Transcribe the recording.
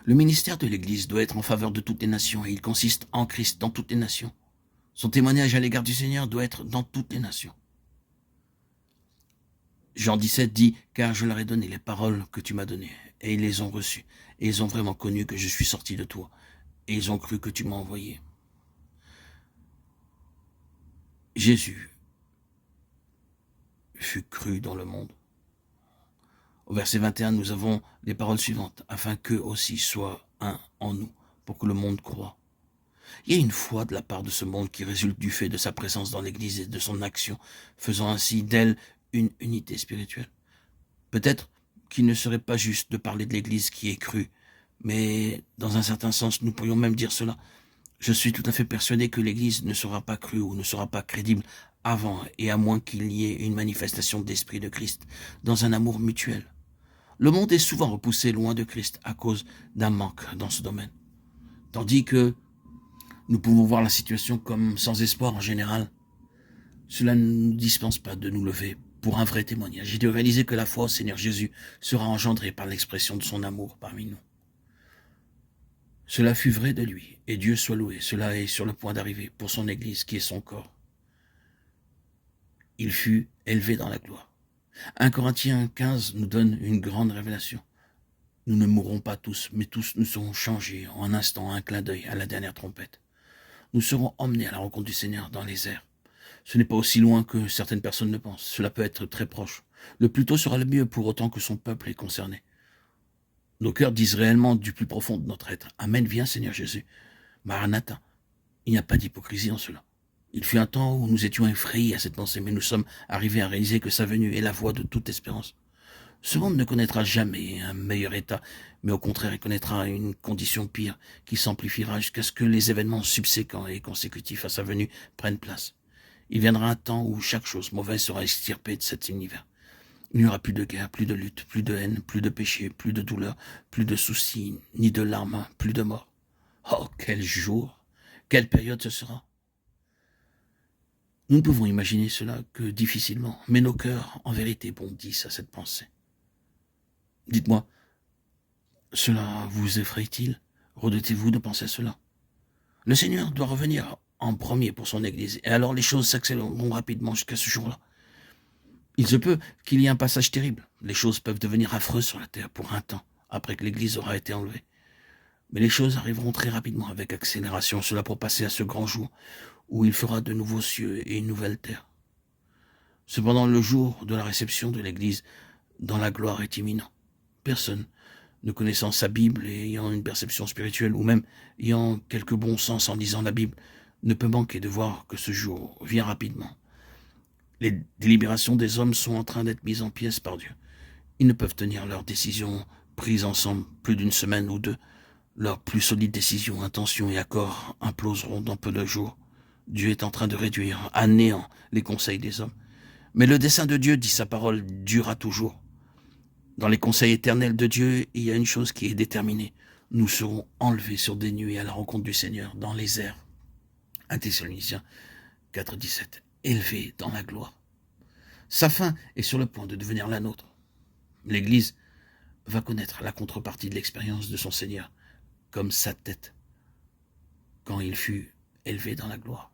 Le ministère de l'Église doit être en faveur de toutes les nations et il consiste en Christ dans toutes les nations. Son témoignage à l'égard du Seigneur doit être dans toutes les nations. Jean 17 dit « Car je leur ai donné les paroles que tu m'as données, et ils les ont reçues, et ils ont vraiment connu que je suis sorti de toi, et ils ont cru que tu m'as envoyé. » Jésus fut cru dans le monde. Au verset 21, nous avons les paroles suivantes, afin qu'eux aussi soient un en nous, pour que le monde croie. Il y a une foi de la part de ce monde qui résulte du fait de sa présence dans l'Église et de son action, faisant ainsi d'elle une unité spirituelle. Peut-être qu'il ne serait pas juste de parler de l'Église qui est crue, mais dans un certain sens, nous pourrions même dire cela. Je suis tout à fait persuadé que l'Église ne sera pas crue ou ne sera pas crédible avant et à moins qu'il y ait une manifestation d'Esprit de Christ dans un amour mutuel. Le monde est souvent repoussé loin de Christ à cause d'un manque dans ce domaine. Tandis que nous pouvons voir la situation comme sans espoir en général, cela ne nous dispense pas de nous lever pour un vrai témoignage et de réaliser que la foi au Seigneur Jésus sera engendrée par l'expression de son amour parmi nous. Cela fut vrai de lui, et Dieu soit loué, cela est sur le point d'arriver pour son Église qui est son corps. Il fut élevé dans la gloire. 1 Corinthiens 15 nous donne une grande révélation. Nous ne mourrons pas tous, mais tous nous serons changés en un instant, un clin d'œil à la dernière trompette. Nous serons emmenés à la rencontre du Seigneur dans les airs. Ce n'est pas aussi loin que certaines personnes le pensent. Cela peut être très proche. Le plus tôt sera le mieux pour autant que son peuple est concerné. Nos cœurs disent réellement du plus profond de notre être. Amen, viens Seigneur Jésus. Maranatha. Il n'y a pas d'hypocrisie en cela. Il fut un temps où nous étions effrayés à cette pensée, mais nous sommes arrivés à réaliser que sa venue est la voie de toute espérance. Ce monde ne connaîtra jamais un meilleur état, mais au contraire, il connaîtra une condition pire qui s'amplifiera jusqu'à ce que les événements subséquents et consécutifs à sa venue prennent place. Il viendra un temps où chaque chose mauvaise sera extirpée de cet univers. Il n'y aura plus de guerre, plus de lutte, plus de haine, plus de péché, plus de douleur, plus de soucis, ni de larmes, plus de mort. Oh, quel jour! Quelle période ce sera! Nous ne pouvons imaginer cela que difficilement, mais nos cœurs, en vérité, bondissent à cette pensée. Dites-moi, cela vous effraie-t-il? Redoutez-vous de penser à cela? Le Seigneur doit revenir en premier pour son Église, et alors les choses s'accéléreront rapidement jusqu'à ce jour-là. Il se peut qu'il y ait un passage terrible. Les choses peuvent devenir affreuses sur la terre pour un temps, après que l'Église aura été enlevée. Mais les choses arriveront très rapidement avec accélération, cela pour passer à ce grand jour où il fera de nouveaux cieux et une nouvelle terre. Cependant, le jour de la réception de l'Église dans la gloire est imminent. Personne, ne connaissant sa Bible et ayant une perception spirituelle ou même ayant quelque bon sens en lisant la Bible, ne peut manquer de voir que ce jour vient rapidement. Les délibérations des hommes sont en train d'être mises en pièces par Dieu. Ils ne peuvent tenir leurs décisions prises ensemble plus d'une semaine ou deux. Leurs plus solides décisions, intentions et accords imploseront dans peu de jours. Dieu est en train de réduire à néant les conseils des hommes. Mais le dessein de Dieu, dit sa parole, durera toujours. Dans les conseils éternels de Dieu, il y a une chose qui est déterminée. Nous serons enlevés sur des nuées à la rencontre du Seigneur dans les airs. 1 Thessaloniciens 4, 17. Élevés dans la gloire. Sa fin est sur le point de devenir la nôtre. L'Église va connaître la contrepartie de l'expérience de son Seigneur, comme sa tête, quand il fut élevé dans la gloire.